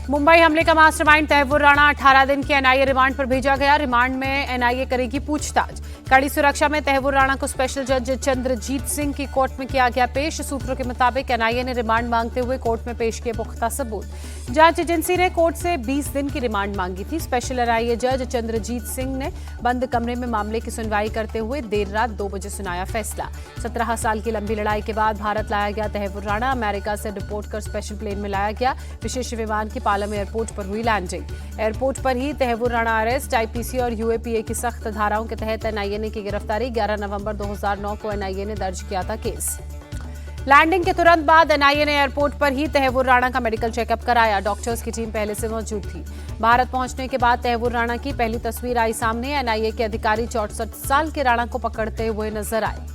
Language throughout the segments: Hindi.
मुंबई हमले का मास्टरमाइंड तैमूर राणा 18 दिन के एनआईए रिमांड पर भेजा गया। रिमांड में एनआईए करेगी पूछताछ। कड़ी सुरक्षा में तैमूर राणा को स्पेशल जज चंद्रजीत सिंह की कोर्ट में किया गया पेश। सूत्रों के मुताबिक एनआईए ने रिमांड मांगते हुए कोर्ट में पेश किए पुख्ता सबूत। जांच एजेंसी ने कोर्ट से 20 दिन की रिमांड मांगी थी। स्पेशल एनआईए जज चंद्रजीत सिंह ने बंद कमरे में मामले की सुनवाई करते हुए देर रात 2 बजे सुनाया फैसला। 17 साल की लंबी लड़ाई के बाद भारत लाया गया तैमूर राणा। अमेरिका से डिपोर्ट कर स्पेशल प्लेन में लाया गया। विशेष विमान की पालम एयरपोर्ट पर हुई लैंडिंग। एयरपोर्ट पर ही तैमूर राणा अरेस्ट। आईपीसी और यूएपीए की सख्त धाराओं के तहत एनआईए ने की गिरफ्तारी। 11 नवंबर 2009 को एनआईए ने दर्ज किया था केस। लैंडिंग के तुरंत बाद एनआईए ने एयरपोर्ट पर ही तैमूर राणा का मेडिकल चेकअप कराया। डॉक्टर्स की टीम पहले से मौजूद थी। भारत पहुंचने के बाद तैमूर राणा की पहली तस्वीर आई सामने। एनआईए के अधिकारी 64 साल के राणा को पकड़ते हुए नजर आए।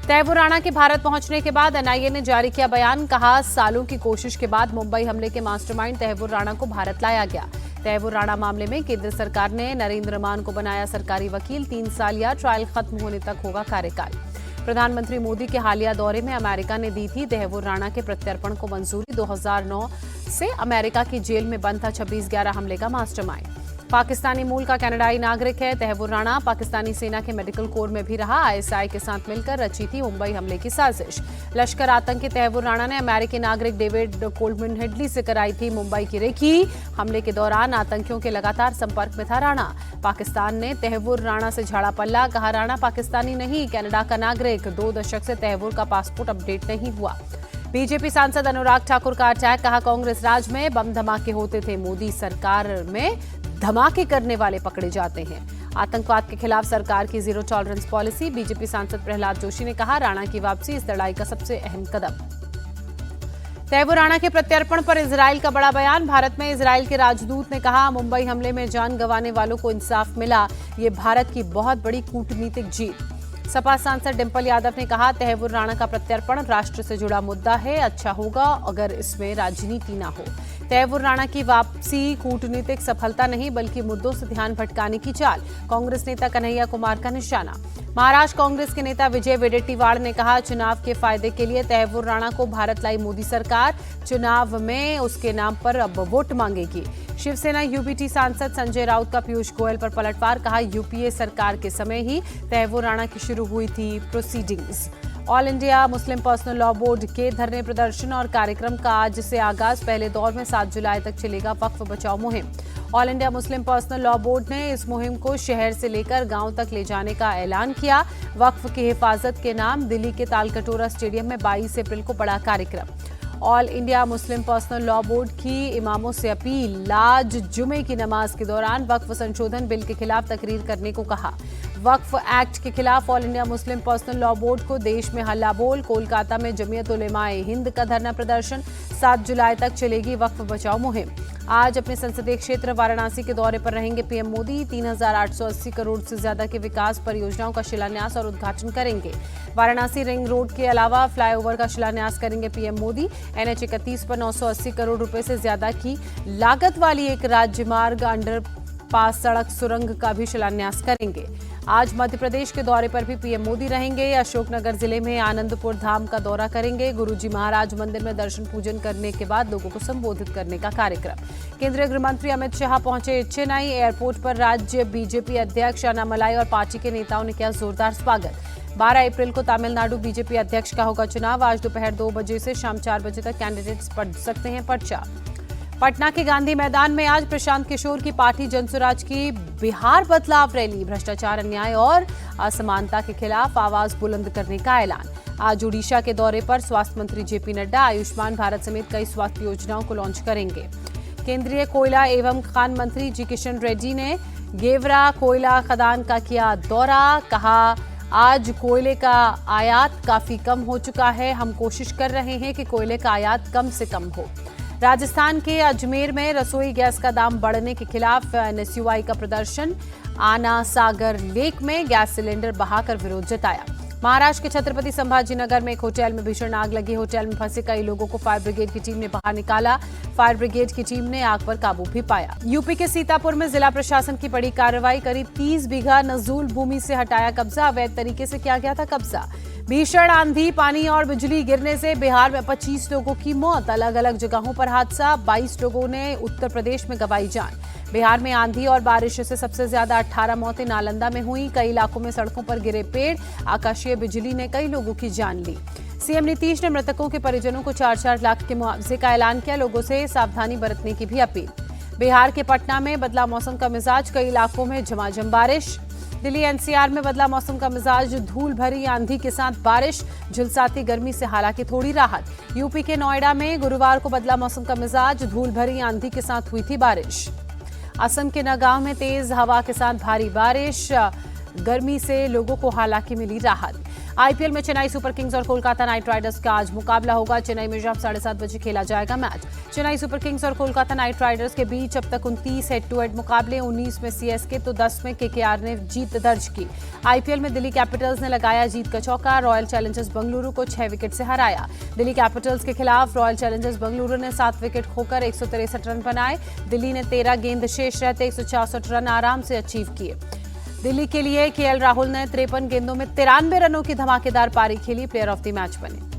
तैमूर राणा के भारत पहुंचने के बाद एनआईए ने जारी किया बयान। कहा, सालों की कोशिश के बाद मुंबई हमले के मास्टरमाइंड तैमूर राणा को भारत लाया गया। तैमूर राणा मामले में केंद्र सरकार ने नरेंद्र मान को बनाया सरकारी वकील। 3 साल या ट्रायल खत्म होने तक होगा कार्यकाल। प्रधानमंत्री मोदी के हालिया दौरे में अमेरिका ने दी थी तैमूर राणा के प्रत्यर्पण को मंजूरी। 2009 से अमेरिका की जेल में बंद था 26/11 हमले का मास्टरमाइंड। पाकिस्तानी मूल का कनाडाई नागरिक है तैमूर राणा। पाकिस्तानी सेना के मेडिकल कोर में भी रहा। आईएसआई के साथ मिलकर रची थी मुंबई हमले की साजिश। लश्कर आतंकी तैमूर राणा ने अमेरिकी नागरिक डेविड कोल्डमैन हेडली से कराई थी मुंबई की रेकी। हमले के दौरान आतंकियों के लगातार संपर्क में था राणा। पाकिस्तान ने तैमूर राणा से झाड़ा पल्ला। कहा, राणा पाकिस्तानी नहीं, कनाडा का नागरिक। 2 दशक से तैमूर का पासपोर्ट अपडेट नहीं हुआ। बीजेपी सांसद अनुराग ठाकुर का अटैक। कहा, कांग्रेस राज में बम धमाके होते थे, मोदी सरकार में धमाके करने वाले पकड़े जाते हैं। आतंकवाद के खिलाफ सरकार की जीरो टॉलरेंस पॉलिसी। बीजेपी सांसद प्रहलाद जोशी ने कहा, राणा की वापसी इस लड़ाई का सबसे अहम कदम। तैमूर राणा के प्रत्यर्पण पर इजराइल का बड़ा बयान। भारत में इजराइल के राजदूत ने कहा, मुंबई हमले में जान गंवाने वालों को इंसाफ मिला। ये भारत की बहुत बड़ी कूटनीतिक जीत। सपा सांसद डिंपल यादव ने कहा, तैमूर राणा का प्रत्यर्पण राष्ट्र से जुड़ा मुद्दा है। अच्छा होगा अगर इसमें राजनीति ना हो। तैमूर राणा की वापसी कूटनीतिक सफलता नहीं बल्कि मुद्दों से ध्यान भटकाने की चाल। कांग्रेस नेता कन्हैया कुमार का निशाना। महाराष्ट्र कांग्रेस के नेता विजय वेडेट्टीवार ने कहा, चुनाव के फायदे के लिए तैमूर राणा को भारत लाई मोदी सरकार। चुनाव में उसके नाम पर अब वोट मांगेगी। शिवसेना यूपीटी सांसद संजय राउत का पीयूष गोयल पर पलटवार। कहा, यूपीए सरकार के समय ही तैमूर राणा की शुरू हुई थी proceedings. All India Muslim personal law board के धरने प्रदर्शन और कार्यक्रम का आज से आगाज। पहले दौर में 7 जुलाई तक चलेगा वक्फ बचाओ मुहिम। All India Muslim personal law board ने इस मुहिम को शहर से लेकर गांव तक ले जाने का ऐलान किया। वक्फ की हिफाजत के नाम दिल्ली के तालकटोरा स्टेडियम में 22 अप्रैल को बड़ा कार्यक्रम। All India Muslim personal law board की इमामों से अपील। आज जुमे की नमाज के दौरान वक्फ संशोधन बिल के खिलाफ तकरीर करने को कहा। वक्फ एक्ट के खिलाफ all India Muslim personal law board को देश में हल्ला बोल। कोलकाता में जमीयत उलेमाए हिंद का धरना प्रदर्शन। 7 जुलाई तक चलेगी वक्फ बचाओ मुहिम। आज अपने संसदीय क्षेत्र वाराणसी के दौरे पर रहेंगे पीएम मोदी। 3880 करोड़ से ज्यादा के विकास परियोजनाओं का शिलान्यास और उद्घाटन करेंगे। वाराणसी रिंग रोड के अलावा फ्लाईओवर का शिलान्यास करेंगे पीएम मोदी। NH 31 पर 980 करोड़ रुपए से ज्यादा की लागत वाली एक राज्य मार्ग अंडर पास सड़क सुरंग का भी शिलान्यास करेंगे। आज मध्य प्रदेश के दौरे पर भी पीएम मोदी रहेंगे। अशोकनगर जिले में आनंदपुर धाम का दौरा करेंगे। गुरुजी महाराज मंदिर में दर्शन पूजन करने के बाद लोगों को संबोधित करने का कार्यक्रम। केंद्रीय गृह मंत्री अमित शाह पहुंचे चेन्नई। एयरपोर्ट पर राज्य बीजेपी अध्यक्ष अन्नामलाई और पार्टी के नेताओं ने किया जोरदार स्वागत। 12 अप्रैल को तमिलनाडु बीजेपी अध्यक्ष का होगा चुनाव। आज दोपहर 2 बजे से शाम 4 बजे तक कैंडिडेट्स भर सकते हैं पर्चा। पटना के गांधी मैदान में आज प्रशांत किशोर की पार्टी जनसुराज की बिहार बदलाव रैली। भ्रष्टाचार, अन्याय और असमानता के खिलाफ आवाज बुलंद करने का ऐलान। आज उड़ीसा के दौरे पर स्वास्थ्य मंत्री जेपी नड्डा आयुष्मान भारत समेत कई स्वास्थ्य योजनाओं को लॉन्च करेंगे। केंद्रीय कोयला एवं खान मंत्री जी किशन रेड्डी ने गेवरा कोयला खदान का किया दौरा। कहा, आज कोयले का आयात काफी कम हो चुका है। हम कोशिश कर रहे हैं कि कोयले का आयात कम से कम हो। राजस्थान के अजमेर में रसोई गैस का दाम बढ़ने के खिलाफ NSUI का प्रदर्शन। आना सागर लेक में गैस सिलेंडर बहाकर विरोध जताया। महाराष्ट्र के छत्रपति संभाजीनगर में एक होटल में भीषण आग लगी। होटल में फंसे कई लोगों को फायर ब्रिगेड की टीम ने बाहर निकाला। फायर ब्रिगेड की टीम ने आग पर काबू भी पाया। यूपी के सीतापुर में जिला प्रशासन की बड़ी कार्रवाई। करीब 30 बीघा नजूल भूमि से हटाया कब्जा। अवैध तरीके से किया गया था कब्जा। भीषण आंधी, पानी और बिजली गिरने से बिहार में 25 लोगों की मौत। अलग अलग जगहों पर हादसा। 22 लोगों ने उत्तर प्रदेश में गंवाई जान। बिहार में आंधी और बारिश से सबसे ज्यादा 18 मौतें नालंदा में हुई। कई इलाकों में सड़कों पर गिरे पेड़। आकाशीय बिजली ने कई लोगों की जान ली। सीएम नीतीश ने मृतकों के परिजनों को 4-4 लाख के मुआवजे का ऐलान किया। लोगों से सावधानी बरतने की भी अपील। बिहार के पटना में बदला मौसम का मिजाज। कई इलाकों में झमाझम बारिश। दिल्ली एनसीआर में बदला मौसम का मिजाज। धूल भरी आंधी के साथ बारिश। झुलसाती गर्मी से हालांकि थोड़ी राहत। यूपी के नोएडा में गुरुवार को बदला मौसम का मिजाज। धूल भरी आंधी के साथ हुई थी बारिश। असम के नगांव में तेज हवा के साथ भारी बारिश। गर्मी से लोगों को हालांकि मिली राहत। आईपीएल में चेन्नई सुपर किंग्स और कोलकाता नाइट राइडर्स का आज मुकाबला होगा। चेन्नई में शाम 7:30 बजे खेला जाएगा मैच। चेन्नई सुपर किंग्स और कोलकाता नाइट राइडर्स के बीच अब तक 29 हेड टू हेड मुकाबले। 19 में सीएसके तो 10 में केकेआर ने जीत दर्ज की। आईपीएल में दिल्ली कैपिटल्स ने लगाया जीत का चौका। रॉयल चैलेंजर्स बेंगलुरु को 6 विकेट से हराया। दिल्ली कैपिटल्स के खिलाफ रॉयल चैलेंजर्स बेंगलुरु ने 7 विकेट खोकर 163 रन बनाए। दिल्ली ने 13 गेंद शेष रहते 164 रन आराम से अचीव किए। दिल्ली के लिए केएल राहुल ने 53 गेंदों में 93 रनों की धमाकेदार पारी खेली। प्लेयर ऑफ द मैच बने।